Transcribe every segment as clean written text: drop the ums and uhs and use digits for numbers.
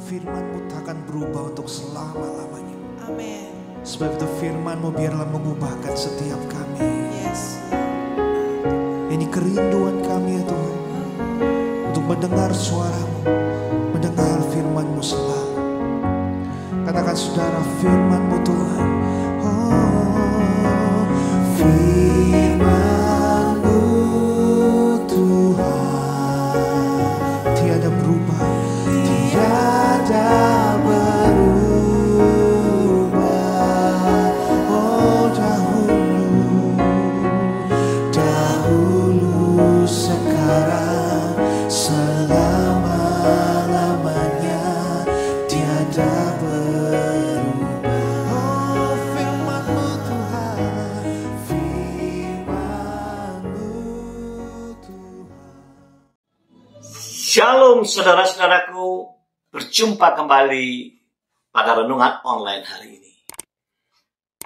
firman-Mu takkan berubah untuk selama-lamanya. Amin. Sebab itu firman-Mu biarlah mengubahkan setiap kami. Yes. Ini kerinduan kami ya Tuhan, untuk mendengar suara-Mu, mendengar firman-Mu selalu. Katakan saudara, firman-Mu Tuhan. Oh, firman-Mu Tuhan tiada berubah, tiada berubah. Oh, dahulu, sekarang, selama-lamanya tiada berubah. Oh, firman-Mu Tuhan, firman-Mu Tuhan. Shalom saudara-saudaraku, berjumpa kembali pada renungan online hari ini.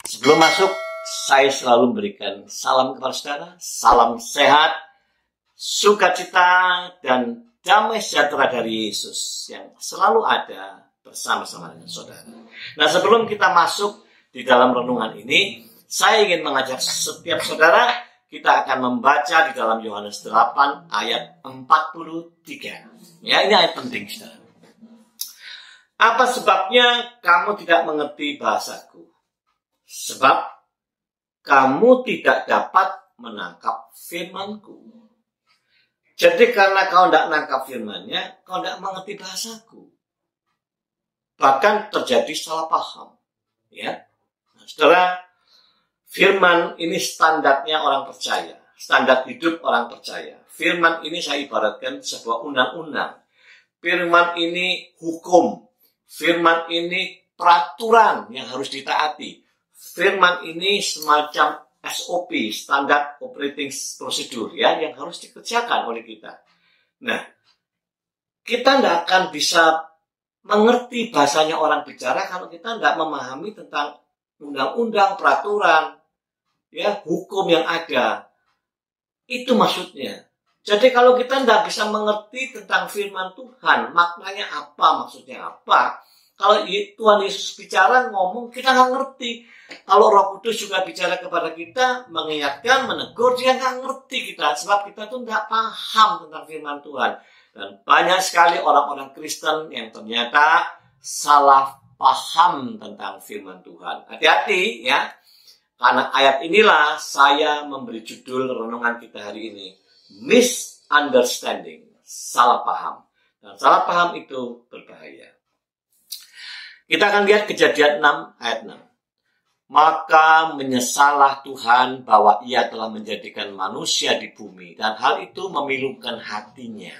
Sebelum masuk, saya selalu memberikan salam kepada saudara, salam sehat, sukacita, dan damai sejahtera dari Yesus yang selalu ada bersama-sama dengan saudara. Nah, sebelum kita masuk di dalam renungan ini, saya ingin mengajak setiap saudara, kita akan membaca di dalam Yohanes 8 ayat 43. Ya, ini ayat penting, saudara. Apa sebabnya kamu tidak mengerti bahasaku? Sebab kamu tidak dapat menangkap firmanku. Jadi karena kau tidak menangkap firmannya, kau tidak mengerti bahasaku. Bahkan terjadi salah paham. Ya, nah, saudara, firman ini standarnya orang percaya, standar hidup orang percaya. Firman ini saya ibaratkan sebuah undang-undang. Firman ini hukum. Firman ini peraturan yang harus ditaati. Firman ini semacam SOP, standar operating procedure, ya, yang harus dikerjakan oleh kita. Nah, kita tidak akan bisa mengerti bahasanya orang bicara kalau kita tidak memahami tentang undang-undang, peraturan, ya, hukum yang ada. Itu maksudnya. Jadi kalau kita tidak bisa mengerti tentang firman Tuhan, maknanya apa, maksudnya apa, kalau Tuhan Yesus bicara, ngomong, kita nggak ngerti. Kalau Roh Kudus juga bicara kepada kita, mengingatkan, menegur, dia nggak ngerti kita. Sebab kita tuh nggak paham tentang firman Tuhan. Dan banyak sekali orang-orang Kristen yang ternyata salah paham tentang firman Tuhan. Hati-hati ya. Karena ayat inilah saya memberi judul renungan kita hari ini. Misunderstanding. Salah paham. Dan salah paham itu berbahaya. Kita akan lihat Kejadian 6 ayat 6. Maka menyesallah Tuhan bahwa ia telah menjadikan manusia di bumi. Dan hal itu memilukan hatinya.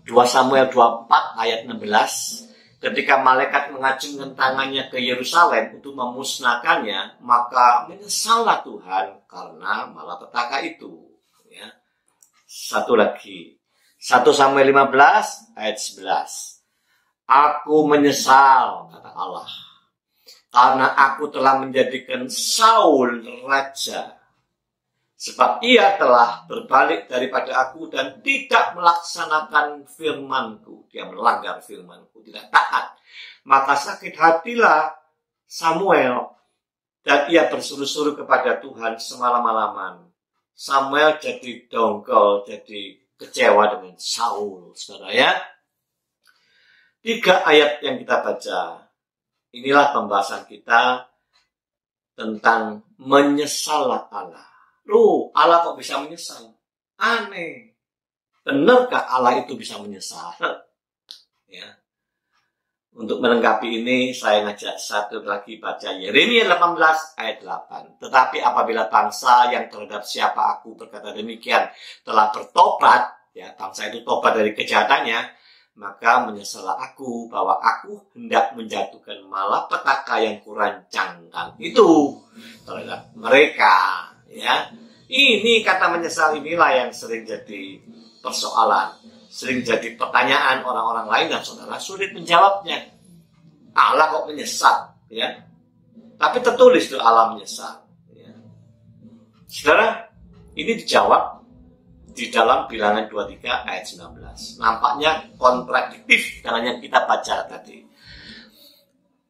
2 Samuel 24 ayat 16. Ketika malaikat mengacungkan tangannya ke Yerusalem untuk memusnahkannya, maka menyesallah Tuhan karena malapetaka itu. Ya. Satu lagi. 1 Samuel 15 ayat 11. Aku menyesal, kata Allah, karena aku telah menjadikan Saul raja. Sebab ia telah berbalik daripada aku dan tidak melaksanakan firmanku. Dia melanggar firmanku, tidak taat. Maka sakit hatilah Samuel dan ia bersuruh-suruh kepada Tuhan semalam-malaman. Samuel jadi dongkol, jadi kecewa dengan Saul, saudara ya. 3 ayat yang kita baca. Inilah pembahasan kita tentang menyesal Allah. Loh, Allah kok bisa menyesal? Aneh. Benarkah Allah itu bisa menyesal? Ya. Untuk melengkapi ini, saya ngajak satu lagi baca Yeremia 18 ayat 8. Tetapi apabila bangsa yang terhadap siapa aku berkata demikian telah bertobat, ya, bangsa itu tobat dari kejahatannya, maka menyesallah aku bahwa aku hendak menjatuhkan malapetaka yang kurancangkan itu terhadap mereka. Ya, ini kata menyesal inilah yang sering jadi persoalan, sering jadi pertanyaan orang-orang lain dan saudara sulit menjawabnya. Allah kok menyesal? Ya, tapi tertulis tuh Allah menyesal. Ya. Saudara, ini dijawab di dalam Bilangan 23 ayat 19. Nampaknya kontradiktif dengan yang kita baca tadi.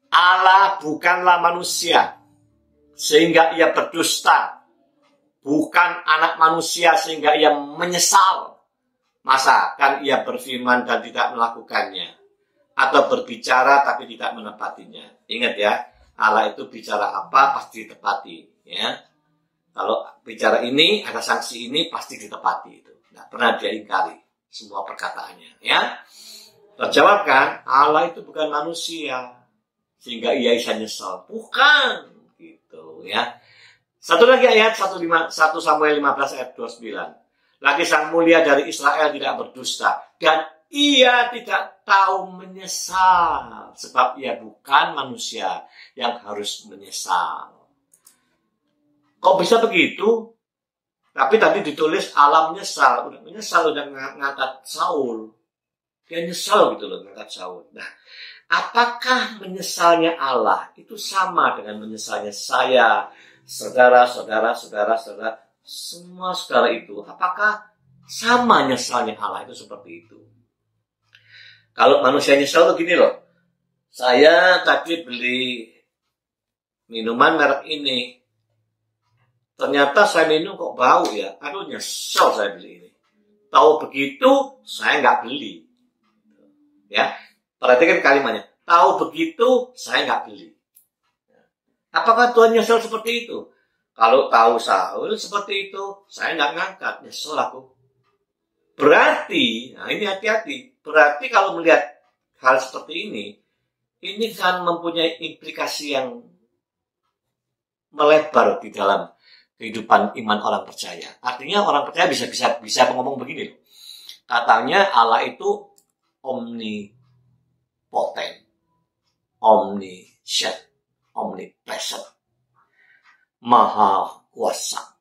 Allah bukanlah manusia sehingga ia berdusta, bukan anak manusia sehingga ia menyesal. Masa kan ia berfirman dan tidak melakukannya, atau berbicara tapi tidak menepatinya. Ingat ya, Allah itu bicara apa pasti ditepati, ya. Kalau bicara ini, ada sanksi ini, pasti ditepati itu. Tidak pernah dia ingkari semua perkataannya, ya. Terjawab kan, Allah itu bukan manusia sehingga ia bisa nyesal. Bukan, gitu ya. Satu lagi ayat 1 Samuel 15 ayat 29. Lagi sang mulia dari Israel tidak berdusta, dan ia tidak tahu menyesal, sebab ia bukan manusia yang harus menyesal. Kok bisa begitu? Tapi tadi ditulis Allah menyesal, udah ngangkat Saul. Dia nyesal gitu loh ngangkat Saul. Nah, apakah menyesalnya Allah itu sama dengan menyesalnya saya, saudara, semua saudara itu? Apakah sama nyesalnya Allah itu seperti itu? Kalau manusia nyesal tuh gini loh. Saya tadi beli minuman merek ini. Ternyata saya minum kok bau ya. Aduh, nyesel saya beli ini. Tahu begitu, saya nggak beli. Ya, perhatikan kalimatnya. Tahu begitu, saya nggak beli. Apakah Tuhan nyesel seperti itu? Kalau tahu Saul seperti itu, saya nggak ngangkat. Nyesel aku. Berarti, nah ini hati-hati. Berarti kalau melihat hal seperti ini kan mempunyai implikasi yang melebar di dalam kehidupan iman orang percaya. Artinya orang percaya bisa ngomong begini. Katanya Allah itu omnipotent, omniscient, omnipresent, maha kuasa,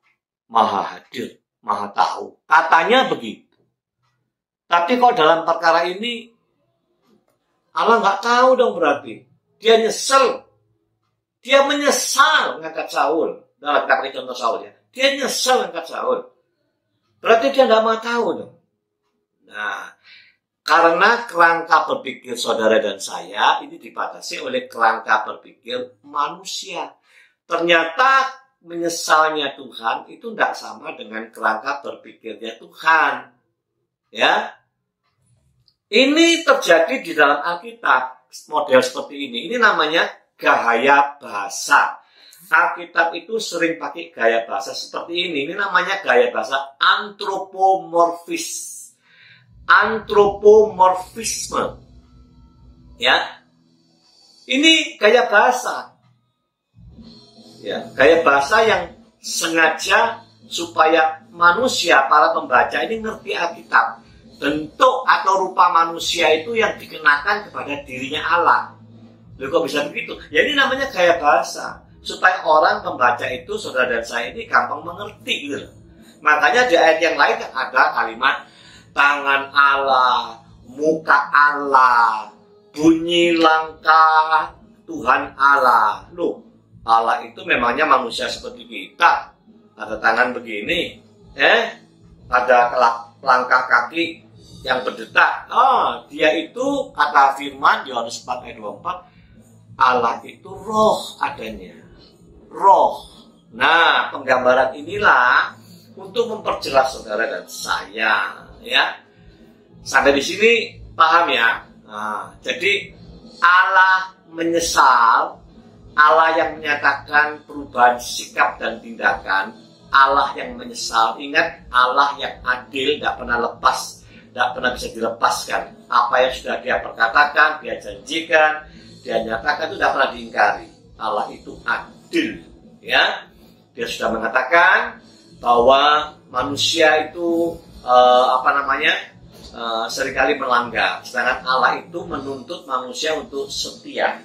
maha hadir, maha tahu. Katanya begitu. Tapi kok dalam perkara ini Allah nggak tahu dong berarti. Dia nyesel. Dia menyesal ngangkat Saul. Nah, kita pakai contoh Saul ya. Dia nyesel ngangkat Saul. Berarti dia nggak mau tahu dong. Nah, karena kerangka berpikir saudara dan saya ini dibatasi oleh kerangka berpikir manusia. Ternyata menyesalnya Tuhan itu tidak sama dengan kerangka berpikirnya Tuhan. Ya, ini terjadi di dalam Alkitab model seperti ini. Ini namanya gaya bahasa. Alkitab itu sering pakai gaya bahasa seperti ini. Ini namanya gaya bahasa antropomorfisme. Ya, ini gaya bahasa. Ya, gaya bahasa yang sengaja supaya manusia, para pembaca ini ngerti Alkitab. Bentuk atau rupa manusia itu yang dikenakan kepada dirinya Allah. Loh, kok bisa begitu? Ya ini namanya gaya bahasa. Supaya orang pembaca itu, saudara dan saya ini gampang mengerti gitu. Makanya di ayat yang lain ada kalimat tangan Allah, muka Allah, bunyi langkah Tuhan Allah. Loh, Allah itu memangnya manusia seperti kita. Ada tangan begini, ada langkah kaki yang berdetak. Oh, dia itu kata firman Yohanes 4 ayat 24, Allah itu roh adanya. Roh. Nah, penggambaran inilah untuk memperjelas saudara dan saya, ya. Sampai di sini paham ya? Nah, jadi Allah menyesal, Allah yang menyatakan perubahan sikap dan tindakan, Allah yang menyesal. Ingat, Allah yang adil, tidak pernah lepas, tidak pernah bisa dilepaskan. Apa yang sudah dia perkatakan, dia janjikan, dia nyatakan itu tidak pernah diingkari. Allah itu adil, ya. Dia sudah mengatakan bahwa manusia itu seringkali melanggar, sedangkan Allah itu menuntut manusia untuk setia.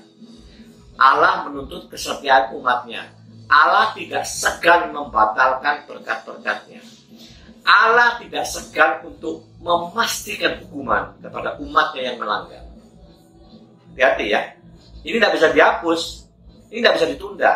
Allah menuntut kesetiaan umatnya. Allah tidak segan membatalkan berkat-berkatnya. Allah tidak segan untuk memastikan hukuman kepada umatnya yang melanggar. Hati-hati ya. Ini tidak bisa dihapus. Ini tidak bisa ditunda.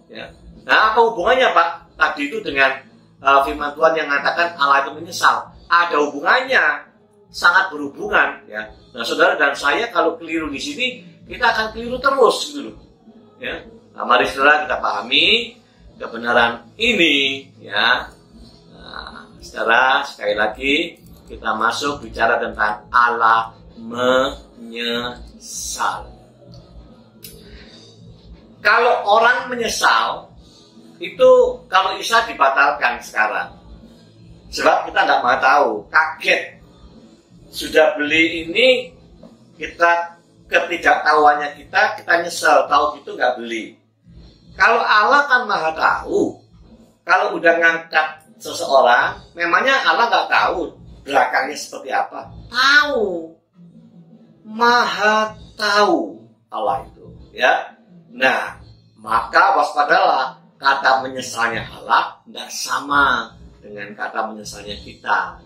Ya. Nah, apa hubungannya Pak tadi itu dengan firman Tuhan yang mengatakan Allah itu menyesal. Ada hubungannya, sangat berhubungan ya. Nah, saudara dan saya kalau keliru di sini, kita akan keliru terus gitu loh. Ya. Nah, mari saudara kita pahami kebenaran ini ya. Nah, saudara sekali lagi kita masuk bicara tentang Allah menyesal. Kalau orang menyesal itu kalau bisa dibatalkan sekarang. Sebab kita nggak mau tahu, kaget. Sudah beli ini, kita ketidaktahuannya kita nyesal, tahu gitu nggak beli. Kalau Allah kan maha tahu. Kalau udah ngangkat seseorang, memangnya Allah nggak tahu belakangnya seperti apa? Tahu. Maha tahu Allah itu, ya. Nah, maka waspadalah, kata menyesalnya Allah tidak sama dengan kata menyesalnya kita.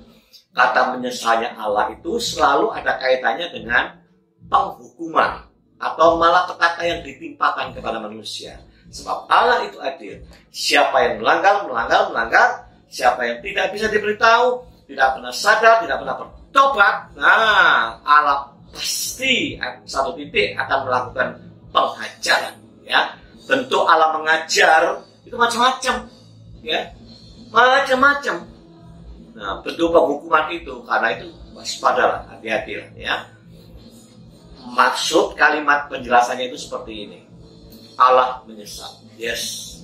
Kata menyesalnya Allah itu selalu ada kaitannya dengan penghukuman atau malah petaka yang ditimpakan kepada manusia. Sebab Allah itu adil. Siapa yang melanggar. Siapa yang tidak bisa diberitahu, tidak pernah sadar, tidak pernah bertobat, nah Allah pasti satu titik akan melakukan penghajaran. Ya, bentuk Allah mengajar itu macam-macam, ya, macam-macam. Nah, bentuk penghukuman itu, karena itu waspadalah, hati-hati, ya. Maksud kalimat penjelasannya itu seperti ini: Allah menyesal. Yes,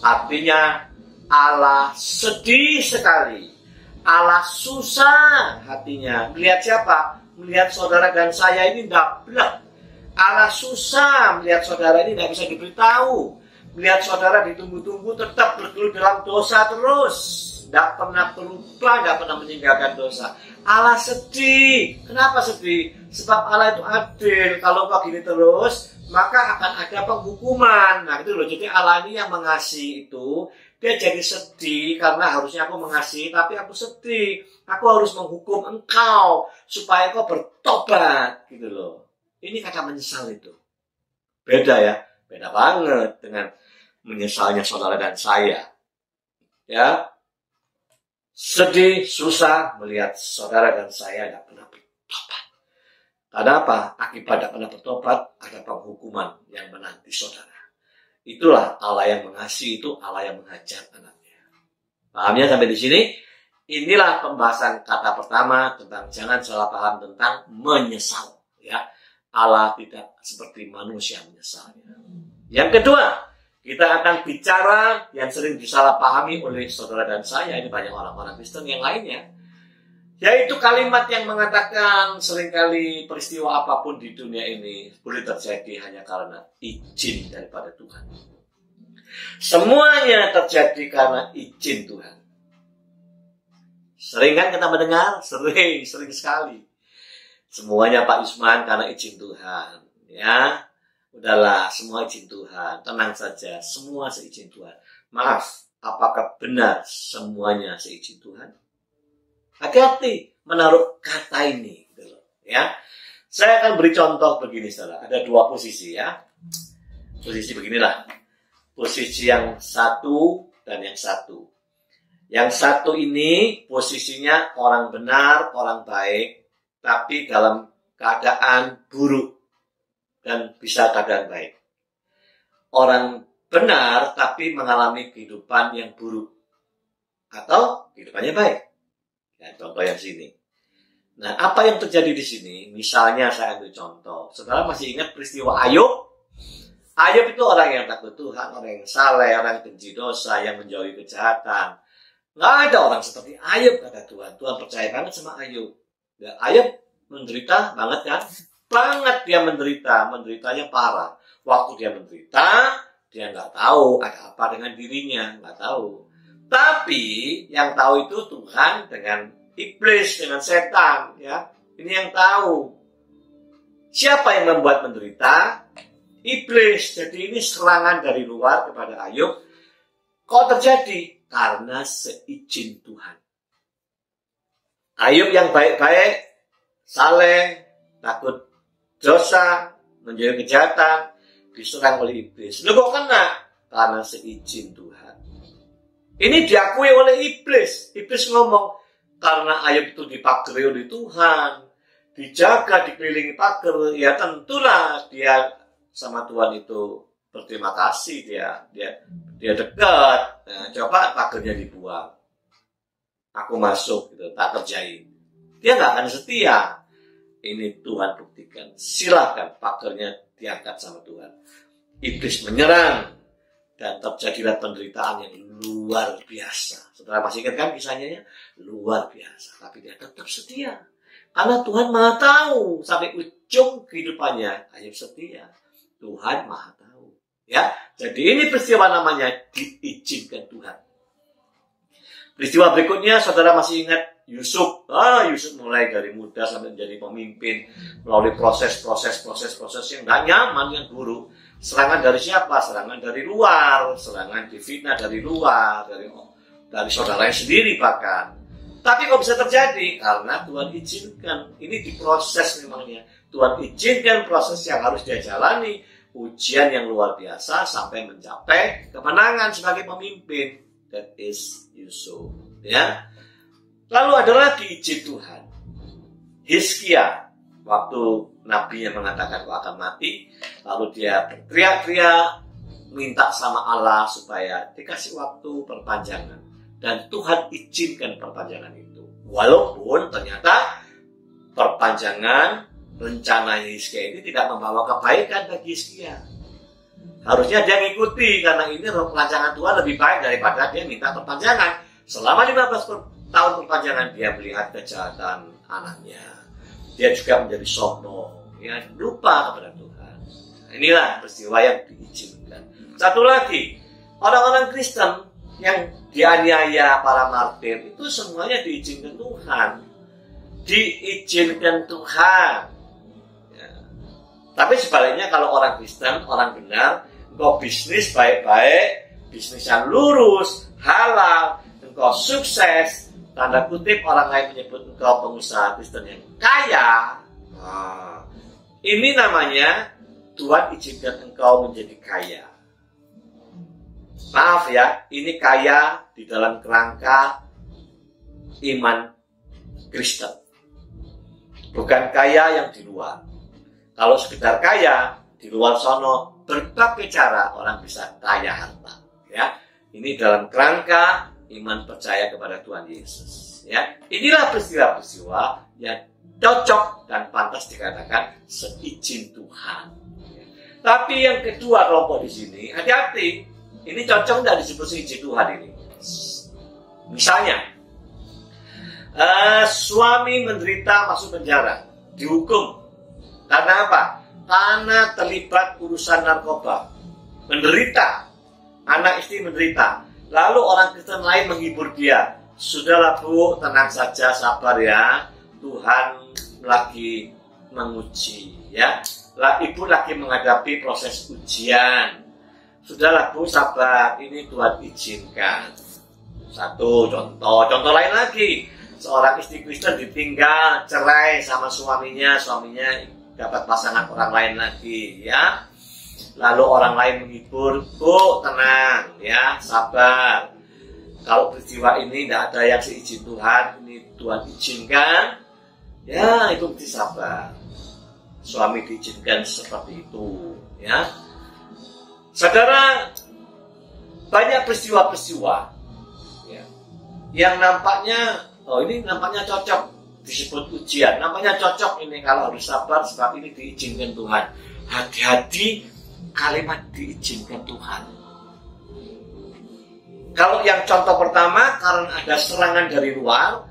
artinya Allah sedih sekali, Allah susah hatinya. Melihat siapa? Melihat saudara dan saya ini dablek. Allah susah melihat saudara ini tidak bisa diberitahu. Melihat saudara ditunggu-tunggu tetap bergelut dalam dosa terus. Tidak pernah berubah, tidak pernah meninggalkan dosa. Allah sedih. Kenapa sedih? Sebab Allah itu adil. Kalau kau gini terus, maka akan ada penghukuman. Nah itu loh. Jadi Allah ini yang mengasihi itu, dia jadi sedih karena harusnya aku mengasihi, tapi aku sedih. Aku harus menghukum engkau supaya kau bertobat, gitu loh. Ini kata menyesal itu. Beda ya, beda banget dengan menyesalnya saudara dan saya. Ya, sedih, susah melihat saudara dan saya tidak pernah bertobat. Karena apa? Akibat tidak pernah bertobat, ada penghukuman yang menanti saudara. Itulah Allah yang mengasihi, itu Allah yang menghajar anaknya. Pahamnya sampai di sini? Inilah pembahasan kata pertama tentang jangan salah paham tentang menyesal. Ya, Allah tidak seperti manusia menyesalnya. Yang kedua, kita akan bicara yang sering disalahpahami oleh saudara dan saya, ini banyak orang-orang Kristen yang lainnya, yaitu kalimat yang mengatakan seringkali peristiwa apapun di dunia ini boleh terjadi hanya karena izin daripada Tuhan. Semuanya terjadi karena izin Tuhan. Sering kan kita mendengar? Sering sekali. Semuanya Pak Yusman karena izin Tuhan. Ya, udahlah, semua izin Tuhan. Tenang saja, semua seizin Tuhan. Maaf, apakah benar semuanya seizin Tuhan? Hati-hati menaruh kata ini, gitu loh, ya. Saya akan beri contoh begini, saudara. Ada dua posisi, ya. Posisi beginilah. Posisi yang satu dan yang satu. Yang satu ini posisinya orang benar, orang baik, tapi dalam keadaan buruk dan bisa keadaan baik. Orang benar tapi mengalami kehidupan yang buruk atau kehidupannya baik. Ya, contoh yang sini. Nah, apa yang terjadi di sini? Misalnya saya ambil contoh. Saudara masih ingat peristiwa Ayub? Ayub itu orang yang takut Tuhan, orang yang saleh, orang yang benci dosa, yang menjauhi kejahatan. Nggak ada orang seperti Ayub, kata Tuhan. Tuhan percaya banget sama Ayub. Ya, Ayub menderita banget kan? Banget dia menderitanya parah. Waktu dia menderita, dia nggak tahu ada apa dengan dirinya, nggak tahu. Tapi yang tahu itu Tuhan dengan iblis, dengan setan, ya. Ini yang tahu. Siapa yang membuat menderita? Iblis. Jadi ini serangan dari luar kepada Ayub. Kok terjadi? Karena seizin Tuhan. Ayub yang baik-baik, saleh, takut dosa, menjauhi kejahatan, diserang oleh iblis. Lu kok kena? Karena seizin Tuhan. Ini diakui oleh iblis. Iblis ngomong, karena Ayub itu dipagari oleh Tuhan, dijaga, dikelilingi pagar, ya tentulah dia sama Tuhan itu berterima kasih, dia dekat. Nah, coba pagarnya dibuang, aku masuk gitu, tak kerjain, dia nggak akan setia. Ini Tuhan buktikan, silakan pagarnya diangkat sama Tuhan. Iblis menyerang dan terjadilah penderitaan yang luar biasa. Saudara masih ingat kan kisahnya ya? Luar biasa, tapi dia tetap setia. Karena Tuhan Maha tahu sampai ujung kehidupannya, Ayub setia. Tuhan Maha tahu. Ya, jadi ini peristiwa namanya diizinkan Tuhan. Peristiwa berikutnya, saudara masih ingat Yusuf. Yusuf mulai dari muda sampai menjadi pemimpin melalui proses yang gak nyaman, yang buruk. Serangan dari siapa? Serangan dari luar, serangan difitnah dari luar, dari saudaranya sendiri bahkan. Tapi kok bisa terjadi? Karena Tuhan izinkan. Ini diproses memangnya. Tuhan izinkan proses yang harus dia jalani, ujian yang luar biasa sampai mencapai kemenangan sebagai pemimpin. That is Yusuf. Ya. Lalu ada lagi izin Tuhan. Hizkia, waktu nabinya mengatakan kau akan mati, lalu dia berteriak-teriak minta sama Allah supaya dikasih waktu perpanjangan, dan Tuhan izinkan perpanjangan itu. Walaupun ternyata perpanjangan rencana Hizkia ini tidak membawa kebaikan bagi Hizkia. Harusnya dia mengikuti, karena ini rancangan Tuhan lebih baik daripada dia minta perpanjangan. Selama 15 tahun perpanjangan dia melihat kejahatan anaknya. Dia juga menjadi sombong, ya, lupa kepada Tuhan. Nah, inilah peristiwa yang diizinkan. Satu lagi, orang-orang Kristen yang dianiaya para martir itu semuanya diizinkan Tuhan. Diizinkan Tuhan. Ya. Tapi sebaliknya kalau orang Kristen, orang benar, engkau bisnis baik-baik, bisnis yang lurus, halal, engkau sukses, tanda kutip orang lain menyebut engkau pengusaha Kristen yang kaya. Ini namanya Tuhan izinkan engkau menjadi kaya. Maaf ya, ini kaya di dalam kerangka iman Kristen. Bukan kaya yang di luar. Kalau sekedar kaya, di luar sono berbagai cara orang bisa kaya harta. Ya, ini dalam kerangka iman percaya kepada Tuhan Yesus. Ya, inilah peristiwa-peristiwa yang cocok dan pantas dikatakan seizin Tuhan. Ya. Tapi yang kedua kelompok di sini, hati-hati. Ini cocok tidak disebut seizin Tuhan ini. Misalnya, suami menderita masuk penjara, dihukum. Karena apa? Karena terlibat urusan narkoba, menderita. Anak istri menderita. Lalu orang Kristen lain menghibur dia. Sudahlah Bu, tenang saja, sabar ya. Tuhan lagi menguji, ya. Ibu lagi menghadapi proses ujian. Sudahlah Bu, sabar. Ini Tuhan izinkan. Satu contoh lain lagi. Seorang istri Kristen ditinggal, cerai sama suaminya dapat pasangan orang lain lagi, ya. Lalu orang lain menghibur, Bu, tenang, ya, sabar. Kalau peristiwa ini tidak ada yang seizin Tuhan, ini Tuhan izinkan, ya, itu mesti sabar. Suami diizinkan seperti itu, ya. Saudara, banyak peristiwa-peristiwa, ya, yang nampaknya, ini nampaknya cocok disebut ujian, nampaknya cocok ini kalau harus sabar sebab ini diizinkan Tuhan. Hati-hati kalimat diizinkan Tuhan. Kalau yang contoh pertama, karena ada serangan dari luar,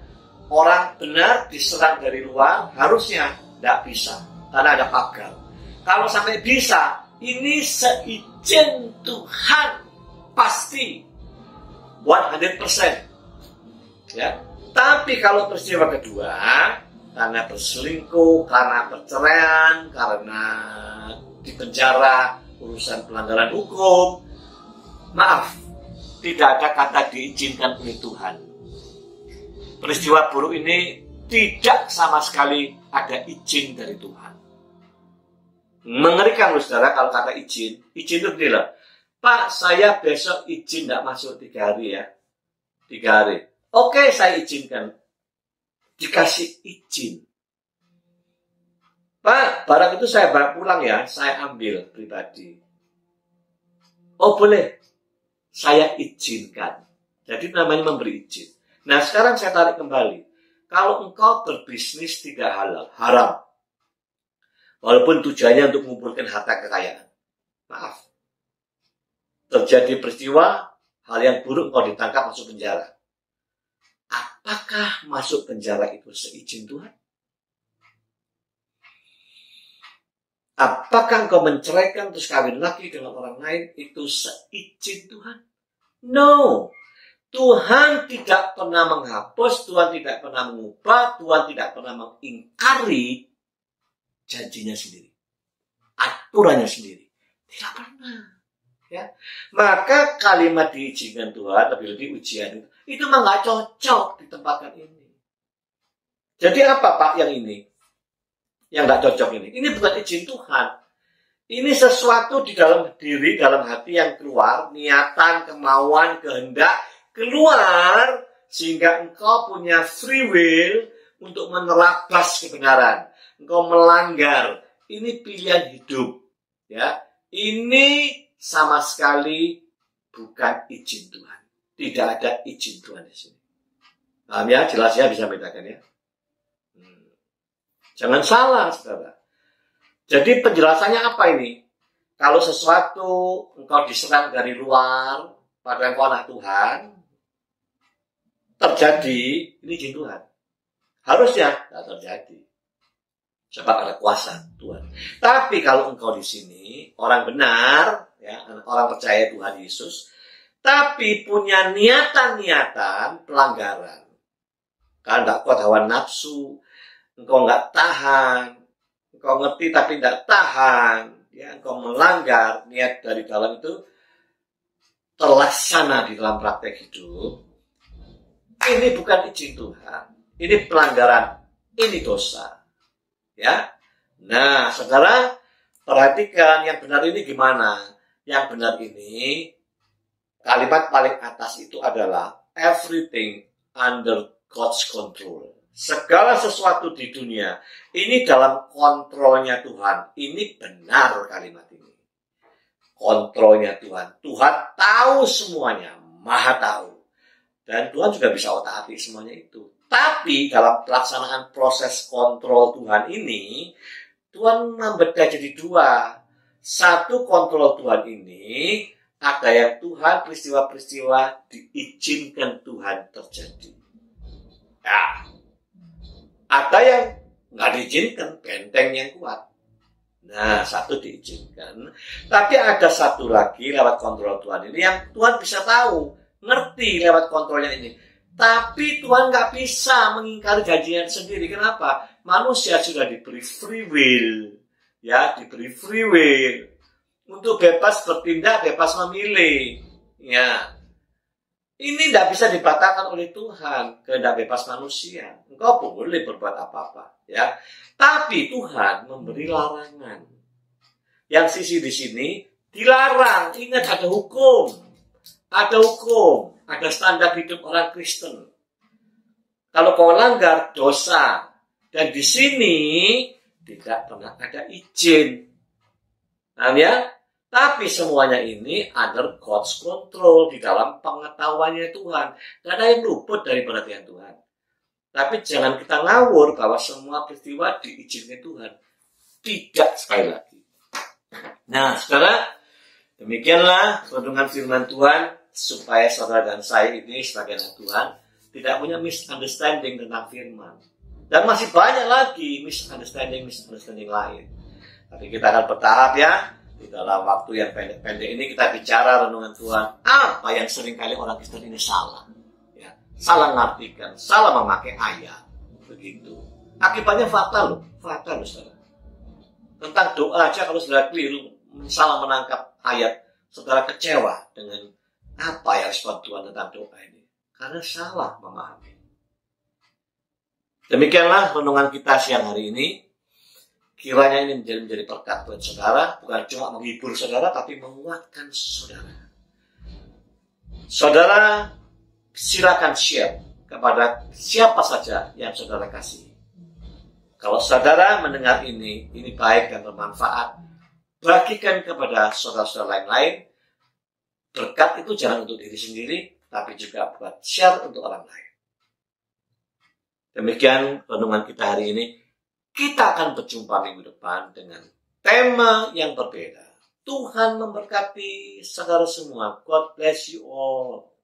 orang benar diserang dari luar, harusnya tidak bisa, karena ada pagar. Kalau sampai bisa, ini seizin Tuhan, pasti 100%. Ya. Tapi kalau peristiwa kedua, karena berselingkuh, karena perceraian, karena dipenjara, urusan pelanggaran hukum, maaf, tidak ada kata diizinkan oleh Tuhan. Peristiwa buruk ini tidak sama sekali ada izin dari Tuhan. Mengerikan loh saudara kalau kata izin. Izin itu begini loh, Pak, saya besok izin tidak masuk 3 hari ya. 3 hari. Oke, saya izinkan. Dikasih izin. Pak, barang itu saya bawa pulang ya, saya ambil pribadi. Oh boleh, saya izinkan. Jadi namanya memberi izin. Nah sekarang saya tarik kembali. Kalau engkau berbisnis tidak halal, haram. Walaupun tujuannya untuk mengumpulkan harta kekayaan. Maaf. Terjadi peristiwa, hal yang buruk engkau ditangkap masuk penjara. Apakah masuk penjara itu seizin Tuhan? Apakah engkau menceraikan terus kawin lagi dengan orang lain itu seizin Tuhan? No. Tuhan tidak pernah menghapus, Tuhan tidak pernah mengubah, Tuhan tidak pernah mengingkari janjinya sendiri, aturannya sendiri. Tidak pernah. Ya. Maka kalimat diizinkan Tuhan, lebih-lebih ujian itu mah nggak cocok ditempatkan ini. Jadi apa Pak yang ini? Yang nggak cocok ini? Ini bukan izin Tuhan. Ini sesuatu di dalam diri, dalam hati yang keluar, niatan, kemauan, kehendak, keluar, sehingga engkau punya free will untuk menerabas kebenaran. Engkau melanggar. Ini pilihan hidup. Ya, ini sama sekali bukan izin Tuhan. Tidak ada izin Tuhan di sini. Paham ya? Jelas ya, bisa bedakan ya. Jangan salah, saudara. Jadi penjelasannya apa ini? Kalau sesuatu engkau diserang dari luar, pada engkau anak Tuhan, terjadi, ini izin Tuhan. Harusnya tidak terjadi. Sebab ada kuasa Tuhan. Tapi kalau engkau di sini, orang benar, ya, orang percaya Tuhan Yesus, tapi punya niatan-niatan pelanggaran. Karena tidak kuat hawa nafsu, engkau nggak tahan, engkau ngerti tapi tidak tahan, ya, engkau melanggar, niat dari dalam itu terlaksana di dalam praktek hidup. Ini bukan izin Tuhan, ini pelanggaran, ini dosa. Ya, nah, saudara, perhatikan yang benar ini gimana? Yang benar ini, kalimat paling atas itu adalah everything under God's control. Segala sesuatu di dunia ini dalam kontrolnya Tuhan. Ini benar kalimat ini. Kontrolnya Tuhan. Tuhan tahu semuanya, Maha tahu. Dan Tuhan juga bisa otak-atik semuanya itu. Tapi dalam pelaksanaan proses kontrol Tuhan ini, Tuhan membedah jadi 2. Satu, kontrol Tuhan ini, ada yang Tuhan peristiwa-peristiwa diizinkan Tuhan terjadi. Ya. Ada yang nggak diizinkan, benteng yang kuat. Nah, satu diizinkan. Tapi ada satu lagi lewat kontrol Tuhan ini yang Tuhan bisa tahu, ngerti lewat kontrolnya ini. Tapi Tuhan nggak bisa mengingkari janjinya sendiri. Kenapa? Manusia sudah diberi free will, ya, diberi free will untuk bebas bertindak, bebas memilih. Ya, ini tidak bisa dibatalkan oleh Tuhan, kehendak bebas manusia. Engkau boleh berbuat apa-apa, ya. Tapi Tuhan memberi larangan. Yang sisi di sini dilarang. Ingat ada hukum. Ada hukum, ada standar hidup orang Kristen. Kalau kau langgar, dosa. Dan di sini tidak pernah ada izin. Nah, ya, tapi semuanya ini under God's control, di dalam pengetahuannya Tuhan. Tidak ada yang luput dari perhatian Tuhan. Tapi jangan kita ngawur bahwa semua peristiwa diizinkan Tuhan. Tidak, sekali lagi. Nah, saudara, demikianlah renungan firman Tuhan, supaya saudara dan saya ini sebagai anak Tuhan tidak punya misunderstanding tentang firman. Dan masih banyak lagi misunderstanding lain. Tapi kita akan bertahap ya. Di dalam waktu yang pendek-pendek ini kita bicara renungan Tuhan. Apa yang seringkali orang Kristen ini salah. Ya, salah ngartikan, salah memakai ayat. Begitu. Akibatnya fatal loh, saudara. Tentang doa aja kalau saudara keliru, salah menangkap ayat, saudara kecewa dengan apa yang respon Tuhan tentang doa ini? Karena salah memahami. Demikianlah renungan kita siang hari ini. Kiranya ini menjadi berkat buat saudara. Bukan cuma menghibur saudara, tapi menguatkan saudara. Saudara silakan share kepada siapa saja yang saudara kasih. Kalau saudara mendengar ini baik dan bermanfaat, bagikan kepada saudara-saudara lain-lain. Berkat itu jangan untuk diri sendiri, tapi juga buat share untuk orang lain. Demikian renungan kita hari ini. Kita akan berjumpa minggu depan dengan tema yang berbeda. Tuhan memberkati saudara semua. God bless you all.